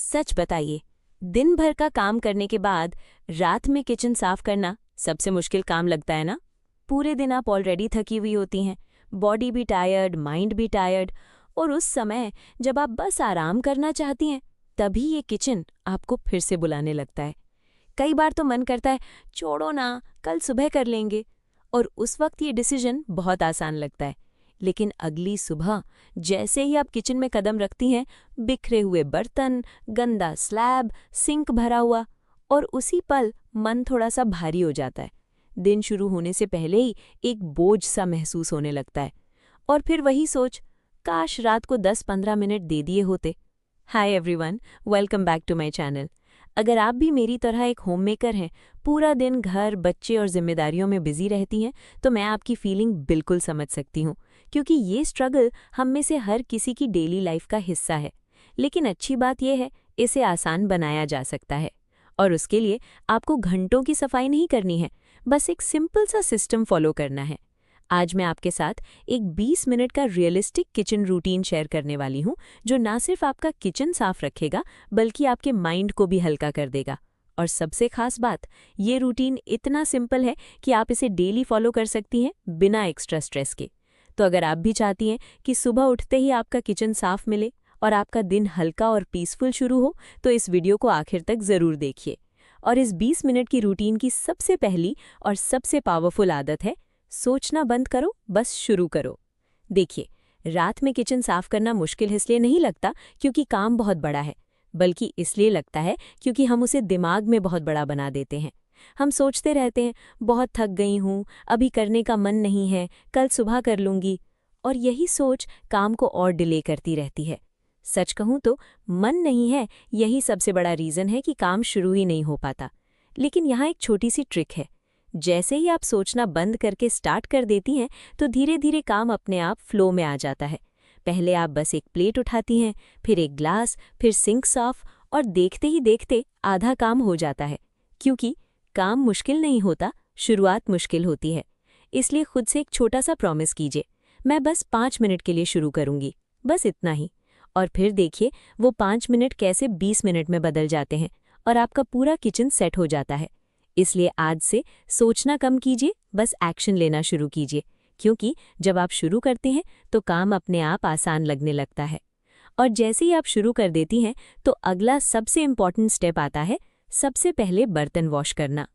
सच बताइए, दिन भर का काम करने के बाद रात में किचन साफ करना सबसे मुश्किल काम लगता है ना? पूरे दिन आप ऑलरेडी थकी हुई होती हैं, बॉडी भी टायर्ड, माइंड भी टायर्ड, और उस समय जब आप बस आराम करना चाहती हैं, तभी ये किचन आपको फिर से बुलाने लगता है। कई बार तो मन करता है, छोड़ो ना, कल सुबह कर लेंगे, और उस वक्त ये डिसीजन बहुत आसान लगता है। लेकिन अगली सुबह जैसे ही आप किचन में कदम रखती हैं, बिखरे हुए बर्तन, गंदा स्लैब, सिंक भरा हुआ, और उसी पल मन थोड़ा सा भारी हो जाता है। दिन शुरू होने से पहले ही एक बोझ सा महसूस होने लगता है। और फिर वही सोच, काश रात को 10-15 मिनट दे दिए होते। Hi everyone, welcome back to my channel. अगर आप भी मेरी तरह एक होममेकर हैं, पूरा दिन घर, बच्चे और जिम्मेदारियों में बिजी रहती हैं, तो मैं आपकी फीलिंग बिल्कुल समझ सकती हूँ, क्योंकि ये स्ट्रगल हम में से हर किसी की डेली लाइफ का हिस्सा है। लेकिन अच्छी बात यह है, इसे आसान बनाया जा सकता है। और उसके लिए आपको घंटों की सफाई नहीं करनी है, बस एक सिंपल सा सिस्टम फॉलो करना है। आज मैं आपके साथ एक 20 मिनट का रियलिस्टिक किचन रूटीन शेयर करने वाली हूँ, जो ना सिर्फ आपका किचन साफ रखेगा, बल्कि आपके माइंड को भी हल्का कर देगा। और सबसे खास बात, ये रूटीन इतना सिंपल है कि आप इसे डेली फॉलो कर सकती हैं बिना एक्स्ट्रा स्ट्रेस के। तो अगर आप भी चाहती हैं कि सुबह उठते ही आपका किचन साफ मिले और आपका दिन हल्का और पीसफुल शुरू हो, तो इस वीडियो को आखिर तक ज़रूर देखिए। और इस 20 मिनट की रूटीन की सबसे पहली और सबसे पावरफुल आदत है, सोचना बंद करो, बस शुरू करो। देखिए, रात में किचन साफ करना मुश्किल इसलिए नहीं लगता क्योंकि काम बहुत बड़ा है, बल्कि इसलिए लगता है क्योंकि हम उसे दिमाग में बहुत बड़ा बना देते हैं। हम सोचते रहते हैं, बहुत थक गई हूँ, अभी करने का मन नहीं है, कल सुबह कर लूँगी। और यही सोच काम को और डिले करती रहती है। सच कहूँ तो मन नहीं है, यही सबसे बड़ा रीज़न है कि काम शुरू ही नहीं हो पाता। लेकिन यहाँ एक छोटी सी ट्रिक है। जैसे ही आप सोचना बंद करके स्टार्ट कर देती हैं, तो धीरे धीरे काम अपने आप फ्लो में आ जाता है। पहले आप बस एक प्लेट उठाती हैं, फिर एक ग्लास, फिर सिंक साफ, और देखते ही देखते आधा काम हो जाता है। क्योंकि काम मुश्किल नहीं होता, शुरुआत मुश्किल होती है। इसलिए खुद से एक छोटा सा प्रॉमिस कीजिए, मैं बस 5 मिनट के लिए शुरू करूंगी, बस इतना ही। और फिर देखिए वो 5 मिनट कैसे 20 मिनट में बदल जाते हैं और आपका पूरा किचन सेट हो जाता है। इसलिए आज से सोचना कम कीजिए, बस एक्शन लेना शुरू कीजिए, क्योंकि जब आप शुरू करते हैं तो काम अपने आप आसान लगने लगता है। और जैसे ही आप शुरू कर देती हैं, तो अगला सबसे इम्पॉर्टेंट स्टेप आता है, सबसे पहले बर्तन वॉश करना।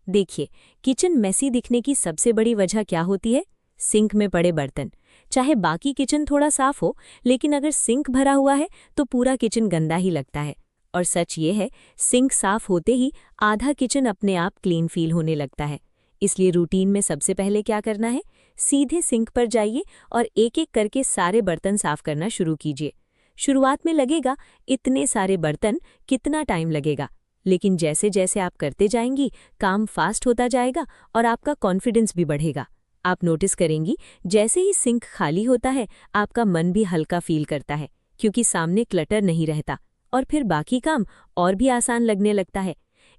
देखिए, किचन मेसी दिखने की सबसे बड़ी वजह क्या होती है? सिंक में पड़े बर्तन। चाहे बाकी किचन थोड़ा साफ हो, लेकिन अगर सिंक भरा हुआ है तो पूरा किचन गंदा ही लगता है। और सच ये है, सिंक साफ होते ही आधा किचन अपने आप क्लीन फील होने लगता है। इसलिए रूटीन में सबसे पहले क्या करना है, सीधे सिंक पर जाइए और एक एक करके सारे बर्तन साफ करना शुरू कीजिए। शुरुआत में लगेगा, इतने सारे बर्तन, कितना टाइम लगेगा। लेकिन जैसे जैसे आप करते जाएंगी, काम फास्ट होता जाएगा और आपका कॉन्फिडेंस भी बढ़ेगा। आप नोटिस करेंगी, जैसे ही सिंक खाली होता है, आपका मन भी हल्का फील करता है, क्योंकि सामने क्लटर नहीं रहता, और फिर बाकी काम और भी आसान लगने लगता है।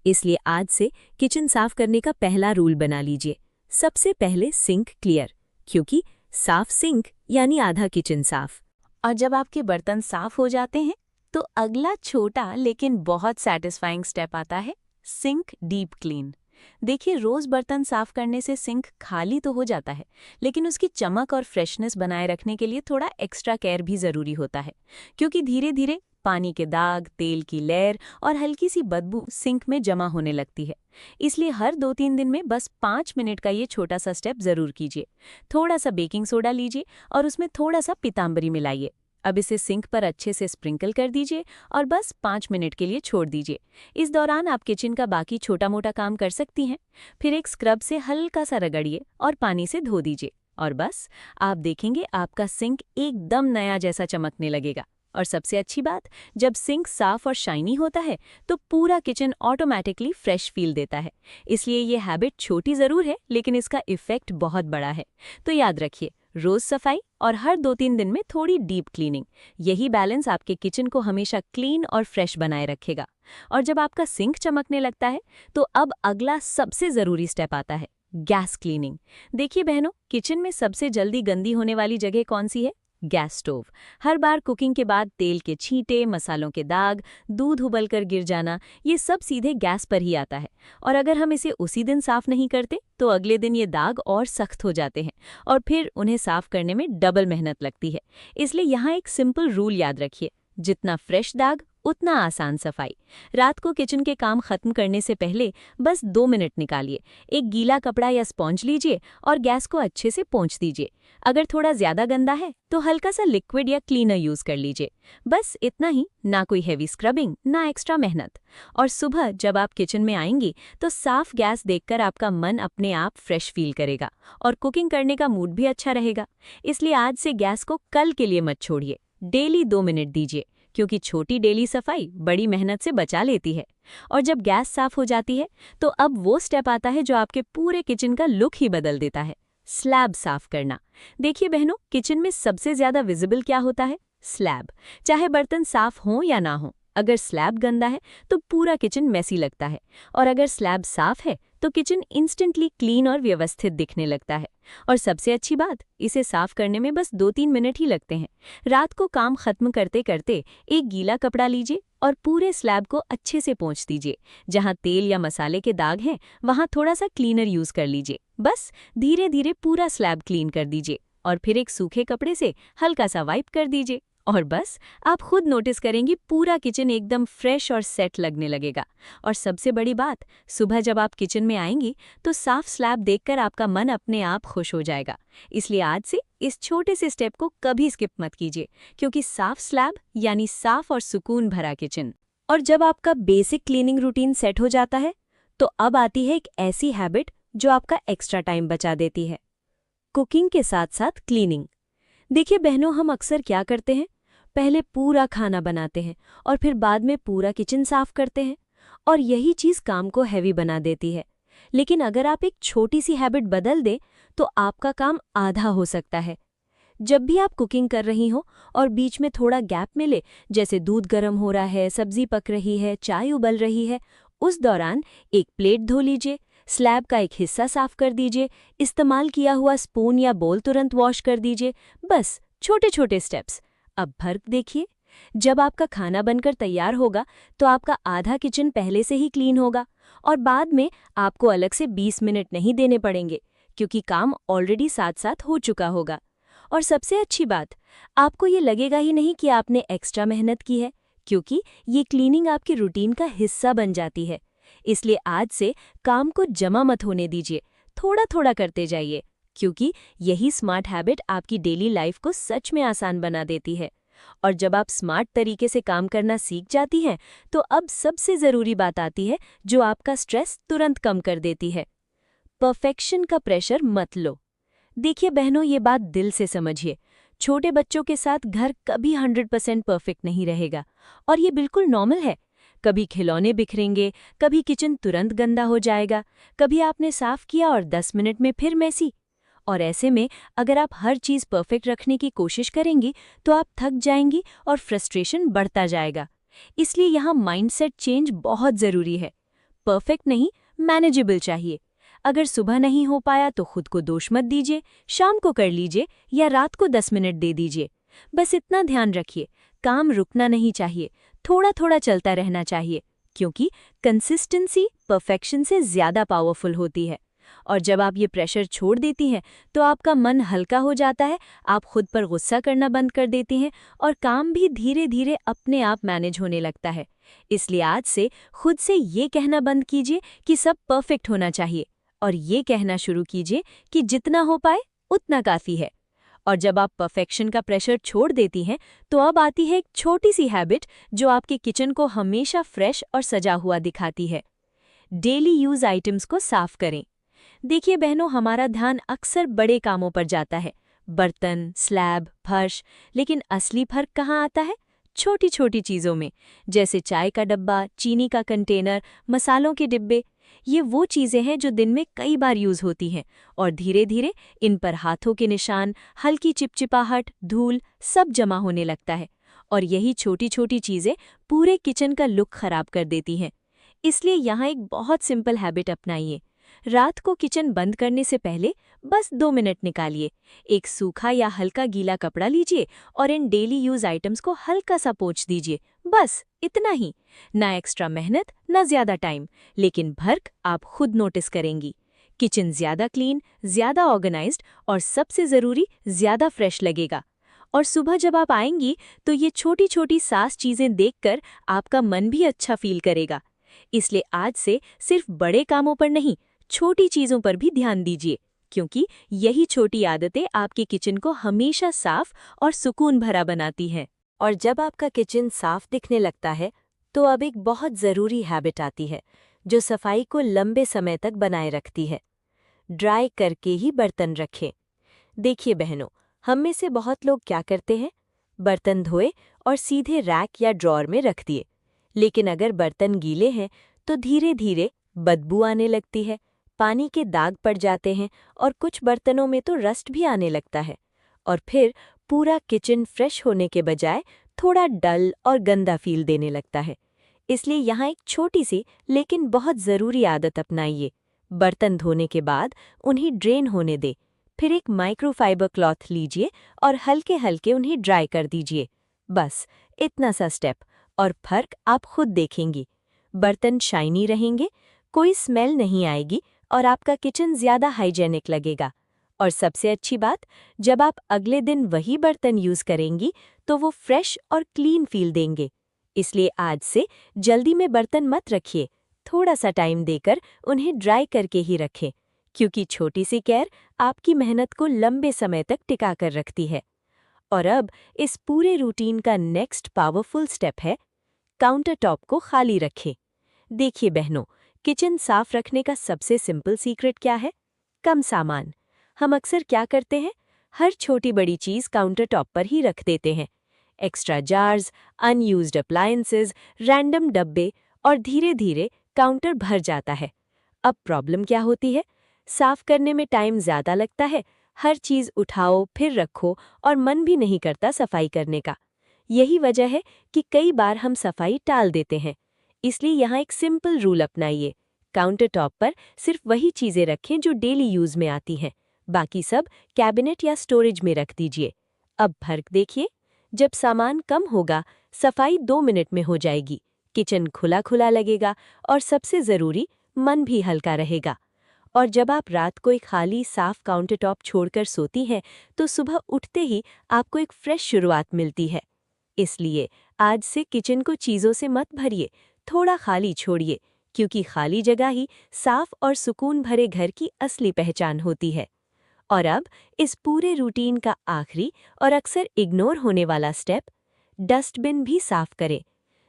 इसलिए आज से किचन साफ करने का पहला रूल बना लीजिए, सबसे पहले सिंक क्लियर, क्योंकि साफ सिंक यानी आधा किचन साफ। और जब आपके बर्तन साफ हो जाते हैं, तो अगला छोटा लेकिन बहुत सैटिस्फाइंग स्टेप आता है, सिंक डीप क्लीन। देखिए, रोज बर्तन साफ करने से सिंक खाली तो हो जाता है, लेकिन उसकी चमक और फ्रेशनेस बनाए रखने के लिए थोड़ा एक्स्ट्रा केयर भी जरूरी होता है, क्योंकि धीरे धीरे पानी के दाग, तेल की लेयर और हल्की सी बदबू सिंक में जमा होने लगती है। इसलिए हर 2-3 दिन में बस 5 मिनट का ये छोटा सा स्टेप जरूर कीजिए। थोड़ा सा बेकिंग सोडा लीजिए और उसमें थोड़ा सा पीतांबरी मिलाइए। अब इसे सिंक पर अच्छे से स्प्रिंकल कर दीजिए और बस 5 मिनट के लिए छोड़ दीजिए। इस दौरान आप किचन का बाकी छोटा मोटा काम कर सकती हैं। फिर एक स्क्रब से हल्का सा रगड़िए और पानी से धो दीजिए, और बस आप देखेंगे आपका सिंक एकदम नया जैसा चमकने लगेगा। और सबसे अच्छी बात, जब सिंक साफ और शाइनी होता है, तो पूरा किचन ऑटोमेटिकली फ्रेश फील देता है। इसलिए ये हैबिट छोटी ज़रूर है, लेकिन इसका इफ़ेक्ट बहुत बड़ा है। तो याद रखिए, रोज़ सफाई और हर 2-3 दिन में थोड़ी डीप क्लीनिंग, यही बैलेंस आपके किचन को हमेशा क्लीन और फ्रेश बनाए रखेगा। और जब आपका सिंक चमकने लगता है, तो अब अगला सबसे ज़रूरी स्टेप आता है, गैस क्लीनिंग। देखिए बहनों, किचन में सबसे जल्दी गंदी होने वाली जगह कौन सी है? Gas stove. हर बार कुकिंग के बाद तेल के छींटे, मसालों के दाग, दूध उबलकर गिर जाना, ये सब सीधे गैस पर ही आता है। और अगर हम इसे उसी दिन साफ नहीं करते तो अगले दिन ये दाग और सख्त हो जाते हैं और फिर उन्हें साफ करने में डबल मेहनत लगती है। इसलिए यहाँ एक सिंपल रूल याद रखिए, जितना फ्रेश दाग उतना आसान सफाई। रात को किचन के काम खत्म करने से पहले बस 2 मिनट निकालिए, एक गीला कपड़ा या स्पॉन्ज लीजिए और गैस को अच्छे से पोंछ दीजिए। अगर थोड़ा ज्यादा गंदा है तो हल्का सा लिक्विड या क्लीनर यूज कर लीजिए। बस इतना ही, ना कोई हेवी स्क्रबिंग, ना एक्स्ट्रा मेहनत। और सुबह जब आप किचन में आएंगी तो साफ गैस देखकर आपका मन अपने आप फ्रेश फील करेगा और कुकिंग करने का मूड भी अच्छा रहेगा। इसलिए आज से गैस को कल के लिए मत छोड़िए, डेली 2 मिनट दीजिए, क्योंकि छोटी डेली सफाई बड़ी मेहनत से बचा लेती है। और जब गैस साफ हो जाती है तो अब वो स्टेप आता है जो आपके पूरे किचन का लुक ही बदल देता है, स्लैब साफ करना। देखिए बहनों, किचन में सबसे ज्यादा विजिबल क्या होता है? स्लैब। चाहे बर्तन साफ हों या ना हो, अगर स्लैब गंदा है तो पूरा किचन मेसी लगता है, और अगर स्लैब साफ है तो किचन इंस्टेंटली क्लीन और व्यवस्थित दिखने लगता है। और सबसे अच्छी बात, इसे साफ करने में बस 2-3 मिनट ही लगते हैं। रात को काम खत्म करते करते एक गीला कपड़ा लीजिए और पूरे स्लैब को अच्छे से पोंछ दीजिए। जहां तेल या मसाले के दाग हैं वहां थोड़ा सा क्लीनर यूज कर लीजिए। बस धीरे धीरे पूरा स्लैब क्लीन कर दीजिए और फिर एक सूखे कपड़े से हल्का सा वाइप कर दीजिए। और बस आप खुद नोटिस करेंगी पूरा किचन एकदम फ्रेश और सेट लगने लगेगा। और सबसे बड़ी बात, सुबह जब आप किचन में आएंगी तो साफ स्लैब देखकर आपका मन अपने आप खुश हो जाएगा। इसलिए आज से इस छोटे से स्टेप को कभी स्किप मत कीजिए, क्योंकि साफ स्लैब यानी साफ और सुकून भरा किचन। और जब आपका बेसिक क्लीनिंग रूटीन सेट हो जाता है तो अब आती है एक ऐसी हैबिट जो आपका एक्स्ट्रा टाइम बचा देती है, कुकिंग के साथ साथ क्लीनिंग। देखिए बहनों, हम अक्सर क्या करते हैं, पहले पूरा खाना बनाते हैं और फिर बाद में पूरा किचन साफ करते हैं, और यही चीज़ काम को हैवी बना देती है। लेकिन अगर आप एक छोटी सी हैबिट बदल दें तो आपका काम आधा हो सकता है। जब भी आप कुकिंग कर रही हो और बीच में थोड़ा गैप मिले, जैसे दूध गर्म हो रहा है, सब्जी पक रही है, चाय उबल रही है, उस दौरान एक प्लेट धो लीजिए, स्लैब का एक हिस्सा साफ कर दीजिए, इस्तेमाल किया हुआ स्पून या बोल तुरंत वॉश कर दीजिए। बस छोटे छोटे स्टेप्स। अब फर्क देखिए, जब आपका खाना बनकर तैयार होगा तो आपका आधा किचन पहले से ही क्लीन होगा और बाद में आपको अलग से 20 मिनट नहीं देने पड़ेंगे, क्योंकि काम ऑलरेडी साथ साथ हो चुका होगा। और सबसे अच्छी बात, आपको ये लगेगा ही नहीं कि आपने एक्स्ट्रा मेहनत की है, क्योंकि ये क्लीनिंग आपके रूटीन का हिस्सा बन जाती है। इसलिए आज से काम को जमा मत होने दीजिए, थोड़ा थोड़ा करते जाइए, क्योंकि यही स्मार्ट हैबिट आपकी डेली लाइफ को सच में आसान बना देती है। और जब आप स्मार्ट तरीके से काम करना सीख जाती हैं तो अब सबसे ज़रूरी बात आती है जो आपका स्ट्रेस तुरंत कम कर देती है। परफेक्शन का प्रेशर मत लो। देखिए बहनों, ये बात दिल से समझिए, छोटे बच्चों के साथ घर कभी 100% परफेक्ट नहीं रहेगा, और ये बिल्कुल नॉर्मल है। कभी खिलौने बिखरेंगे, कभी किचन तुरंत गंदा हो जाएगा, कभी आपने साफ किया और 10 मिनट में फिर मैसी। और ऐसे में अगर आप हर चीज़ परफेक्ट रखने की कोशिश करेंगी तो आप थक जाएंगी और फ्रस्ट्रेशन बढ़ता जाएगा। इसलिए यहाँ माइंडसेट चेंज बहुत ज़रूरी है। परफेक्ट नहीं, मैनेजेबल चाहिए। अगर सुबह नहीं हो पाया तो खुद को दोष मत दीजिए, शाम को कर लीजिए या रात को 10 मिनट दे दीजिए। बस इतना ध्यान रखिए, काम रुकना नहीं चाहिए, थोड़ा थोड़ा चलता रहना चाहिए, क्योंकि कंसिस्टेंसी परफेक्शन से ज़्यादा पावरफुल होती है। और जब आप ये प्रेशर छोड़ देती हैं तो आपका मन हल्का हो जाता है, आप खुद पर गुस्सा करना बंद कर देती हैं और काम भी धीरे धीरे अपने आप मैनेज होने लगता है। इसलिए आज से खुद से ये कहना बंद कीजिए कि सब परफेक्ट होना चाहिए, और ये कहना शुरू कीजिए कि जितना हो पाए उतना काफ़ी है। और जब आप परफेक्शन का प्रेशर छोड़ देती हैं तो अब आती है एक छोटी सी हैबिट जो आपके किचन को हमेशा फ्रेश और सजा हुआ दिखाती है। डेली यूज आइटम्स को साफ करें। देखिए बहनों, हमारा ध्यान अक्सर बड़े कामों पर जाता है, बर्तन, स्लैब, फर्श, लेकिन असली फर्क कहाँ आता है? छोटी छोटी चीज़ों में, जैसे चाय का डब्बा, चीनी का कंटेनर, मसालों के डिब्बे। ये वो चीज़ें हैं जो दिन में कई बार यूज़ होती हैं और धीरे धीरे इन पर हाथों के निशान, हल्की चिपचिपाहट, धूल सब जमा होने लगता है, और यही छोटी छोटी चीज़ें पूरे किचन का लुक खराब कर देती हैं। इसलिए यहाँ एक बहुत सिंपल हैबिट अपनाइए। रात को किचन बंद करने से पहले बस 2 मिनट निकालिए। एक सूखा या हल्का गीला कपड़ा लीजिए और इन डेली यूज आइटम्स को हल्का सा पोंछ दीजिए। बस इतना ही। ना एक्स्ट्रा मेहनत, ना ज्यादा टाइम, लेकिन फर्क आप खुद नोटिस करेंगी। किचन ज्यादा क्लीन, ज्यादा ऑर्गेनाइज्ड और सबसे जरूरी ज्यादा फ्रेश लगेगा। और सुबह जब आप आएंगी तो ये छोटी छोटी सास चीजें देखकर आपका मन भी अच्छा फील करेगा। इसलिए आज से सिर्फ बड़े कामों पर नहीं, छोटी चीजों पर भी ध्यान दीजिए, क्योंकि यही छोटी आदतें आपके किचन को हमेशा साफ और सुकून भरा बनाती हैं। और जब आपका किचन साफ दिखने लगता है तो अब एक बहुत ज़रूरी हैबिट आती है जो सफाई को लंबे समय तक बनाए रखती है। ड्राई करके ही बर्तन रखें। देखिए बहनों, हम में से बहुत लोग क्या करते हैं, बर्तन धोए और सीधे रैक या ड्रॉअर में रख दिए। लेकिन अगर बर्तन गीले हैं तो धीरे धीरे बदबू आने लगती है, पानी के दाग पड़ जाते हैं और कुछ बर्तनों में तो रस्ट भी आने लगता है। और फिर पूरा किचन फ्रेश होने के बजाय थोड़ा डल और गंदा फील देने लगता है। इसलिए यहाँ एक छोटी सी लेकिन बहुत ज़रूरी आदत अपनाइए। बर्तन धोने के बाद उन्हें ड्रेन होने दे। फिर एक माइक्रोफाइबर क्लॉथ लीजिए और हल्के हल्के उन्हें ड्राई कर दीजिए। बस इतना सा स्टेप, और फर्क आप खुद देखेंगी। बर्तन शाइनी रहेंगे, कोई स्मेल नहीं आएगी और आपका किचन ज़्यादा हाइजेनिक लगेगा। और सबसे अच्छी बात, जब आप अगले दिन वही बर्तन यूज़ करेंगी तो वो फ्रेश और क्लीन फील देंगे। इसलिए आज से जल्दी में बर्तन मत रखिए, थोड़ा सा टाइम देकर उन्हें ड्राई करके ही रखें, क्योंकि छोटी सी केयर आपकी मेहनत को लंबे समय तक टिका कर रखती है। और अब इस पूरे रूटीन का नेक्स्ट पावरफुल स्टेप है, काउंटर टॉप को खाली रखें। देखिए बहनों, किचन साफ रखने का सबसे सिंपल सीक्रेट क्या है? कम सामान। हम अक्सर क्या करते हैं, हर छोटी बड़ी चीज़ काउंटर टॉप पर ही रख देते हैं। Extra jars, unused appliances, random डब्बे, और धीरे धीरे काउंटर भर जाता है। अब प्रॉब्लम क्या होती है? साफ करने में टाइम ज़्यादा लगता है, हर चीज़ उठाओ फिर रखो और मन भी नहीं करता सफाई करने का। यही वजह है कि कई बार हम सफाई टाल देते हैं। इसलिए यहाँ एक सिंपल रूल अपनाइए, काउंटर टॉप पर सिर्फ वही चीज़ें रखें जो डेली यूज़ में आती हैं, बाकी सब कैबिनेट या स्टोरेज में रख दीजिए। अब फर्क देखिए, जब सामान कम होगा, सफाई 2 मिनट में हो जाएगी, किचन खुला खुला लगेगा और सबसे ज़रूरी, मन भी हल्का रहेगा। और जब आप रात को एक खाली साफ काउंटर टॉप छोड़कर सोती हैं तो सुबह उठते ही आपको एक फ्रेश शुरुआत मिलती है। इसलिए आज से किचन को चीज़ों से मत भरिए, थोड़ा खाली छोड़िए, क्योंकि खाली जगह ही साफ और सुकून भरे घर की असली पहचान होती है। और अब इस पूरे रूटीन का आखिरी और अक्सर इग्नोर होने वाला स्टेप, डस्टबिन भी साफ करें।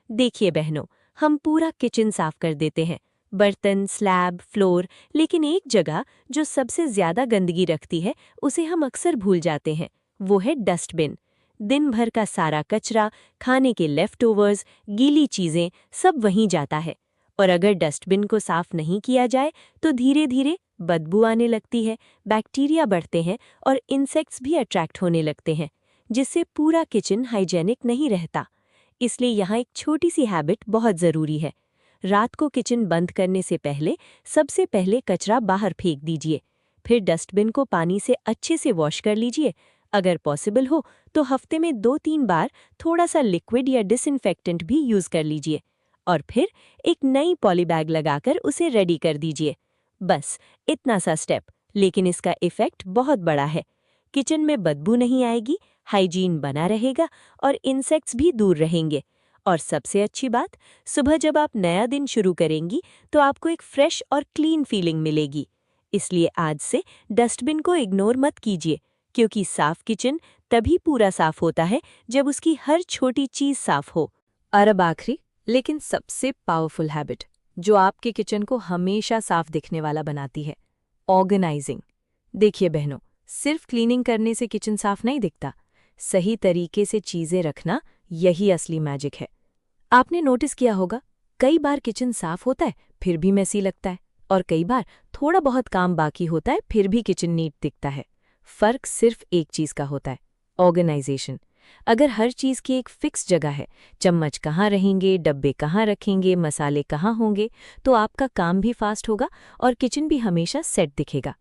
देखिए बहनों, हम पूरा किचन साफ कर देते हैं, बर्तन, स्लैब, फ्लोर, लेकिन एक जगह जो सबसे ज़्यादा गंदगी रखती है उसे हम अक्सर भूल जाते हैं, वो है डस्टबिन। दिन भर का सारा कचरा, खाने के लेफ्ट ओवर्स, गीली चीज़ें, सब वहीं जाता है। और अगर डस्टबिन को साफ नहीं किया जाए तो धीरे धीरे बदबू आने लगती है, बैक्टीरिया बढ़ते हैं और इंसेक्ट्स भी अट्रैक्ट होने लगते हैं, जिससे पूरा किचन हाइजेनिक नहीं रहता। इसलिए यहाँ एक छोटी सी हैबिट बहुत ज़रूरी है। रात को किचन बंद करने से पहले सबसे पहले कचरा बाहर फेंक दीजिए। फिर डस्टबिन को पानी से अच्छे से वॉश कर लीजिए। अगर पॉसिबल हो तो हफ्ते में 2-3 बार थोड़ा सा लिक्विड या डिसइंफेक्टेंट भी यूज़ कर लीजिए। और फिर एक नई पॉलीबैग लगाकर उसे रेडी कर दीजिए। बस इतना सा स्टेप, लेकिन इसका इफ़ेक्ट बहुत बड़ा है। किचन में बदबू नहीं आएगी, हाइजीन बना रहेगा और इंसेक्ट्स भी दूर रहेंगे। और सबसे अच्छी बात, सुबह जब आप नया दिन शुरू करेंगी तो आपको एक फ्रेश और क्लीन फीलिंग मिलेगी। इसलिए आज से डस्टबिन को इग्नोर मत कीजिए, क्योंकि साफ किचन तभी पूरा साफ होता है जब उसकी हर छोटी चीज़ साफ हो। और अब आखिरी लेकिन सबसे पावरफुल हैबिट, जो आपके किचन को हमेशा साफ दिखने वाला बनाती है, ऑर्गेनाइजिंग। देखिए बहनों, सिर्फ क्लीनिंग करने से किचन साफ नहीं दिखता, सही तरीके से चीज़ें रखना यही असली मैजिक है। आपने नोटिस किया होगा, कई बार किचन साफ होता है फिर भी मेसी लगता है, और कई बार थोड़ा बहुत काम बाकी होता है फिर भी किचन नीट दिखता है। फर्क सिर्फ एक चीज़ का होता है, ऑर्गेनाइजेशन। अगर हर चीज़ की एक फिक्स जगह है, चम्मच कहाँ रहेंगे, डब्बे कहाँ रखेंगे, मसाले कहाँ होंगे, तो आपका काम भी फास्ट होगा और किचन भी हमेशा सेट दिखेगा।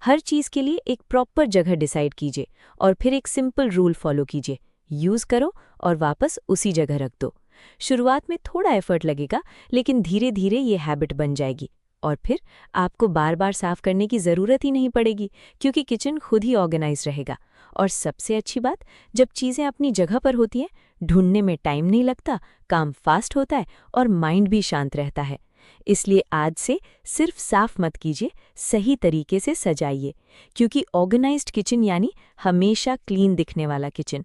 हर चीज़ के लिए एक प्रॉपर जगह डिसाइड कीजिए और फिर एक सिंपल रूल फॉलो कीजिए। यूज़ करो और वापस उसी जगह रख दो। शुरुआत में थोड़ा एफर्ट लगेगा, लेकिन धीरे धीरे ये हैबिट बन जाएगी और फिर आपको बार बार साफ करने की ज़रूरत ही नहीं पड़ेगी, क्योंकि किचन खुद ही ऑर्गेनाइज रहेगा। और सबसे अच्छी बात, जब चीज़ें अपनी जगह पर होती हैं, ढूंढने में टाइम नहीं लगता, काम फास्ट होता है और माइंड भी शांत रहता है। इसलिए आज से सिर्फ साफ मत कीजिए, सही तरीके से सजाइए, क्योंकि ऑर्गेनाइज्ड किचन यानी हमेशा क्लीन दिखने वाला किचन।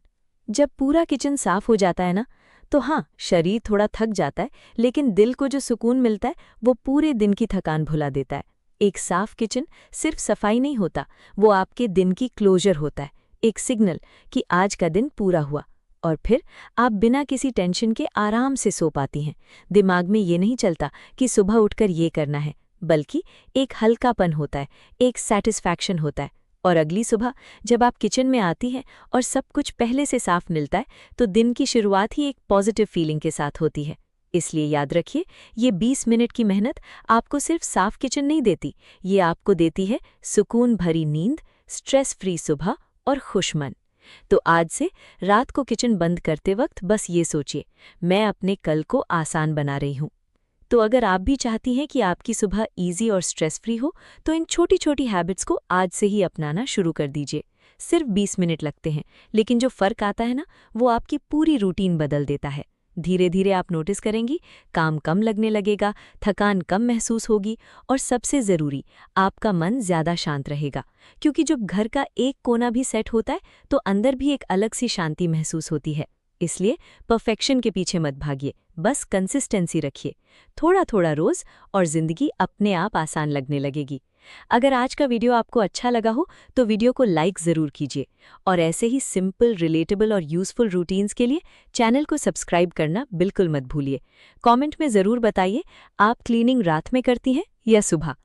जब पूरा किचन साफ हो जाता है ना, तो हाँ, शरीर थोड़ा थक जाता है, लेकिन दिल को जो सुकून मिलता है वो पूरे दिन की थकान भुला देता है। एक साफ किचन सिर्फ सफाई नहीं होता, वो आपके दिन की क्लोजर होता है, एक सिग्नल कि आज का दिन पूरा हुआ। और फिर आप बिना किसी टेंशन के आराम से सो पाती हैं। दिमाग में ये नहीं चलता कि सुबह उठकर ये करना है, बल्कि एक हल्कापन होता है, एक सैटिस्फैक्शन होता है। और अगली सुबह जब आप किचन में आती हैं और सब कुछ पहले से साफ मिलता है, तो दिन की शुरुआत ही एक पॉजिटिव फीलिंग के साथ होती है। इसलिए याद रखिए, ये 20 मिनट की मेहनत आपको सिर्फ साफ किचन नहीं देती, ये आपको देती है सुकून भरी नींद, स्ट्रेस फ्री सुबह और खुश मन। तो आज से रात को किचन बंद करते वक्त बस ये सोचिए, मैं अपने कल को आसान बना रही हूँ। तो अगर आप भी चाहती हैं कि आपकी सुबह इजी और स्ट्रेस फ्री हो, तो इन छोटी छोटी हैबिट्स को आज से ही अपनाना शुरू कर दीजिए। सिर्फ 20 मिनट लगते हैं, लेकिन जो फ़र्क आता है ना, वो आपकी पूरी रूटीन बदल देता है। धीरे धीरे आप नोटिस करेंगी, काम कम लगने लगेगा, थकान कम महसूस होगी और सबसे ज़रूरी, आपका मन ज़्यादा शांत रहेगा। क्योंकि जब घर का एक कोना भी सेट होता है, तो अंदर भी एक अलग सी शांति महसूस होती है। इसलिए परफेक्शन के पीछे मत भागिए, बस कंसिस्टेंसी रखिए, थोड़ा थोड़ा रोज, और जिंदगी अपने आप आसान लगने लगेगी। अगर आज का वीडियो आपको अच्छा लगा हो, तो वीडियो को लाइक ज़रूर कीजिए और ऐसे ही सिंपल, रिलेटेबल और यूज़फुल रूटीन्स के लिए चैनल को सब्सक्राइब करना बिल्कुल मत भूलिए। कमेंट में ज़रूर बताइए, आप क्लीनिंग रात में करती हैं या सुबह।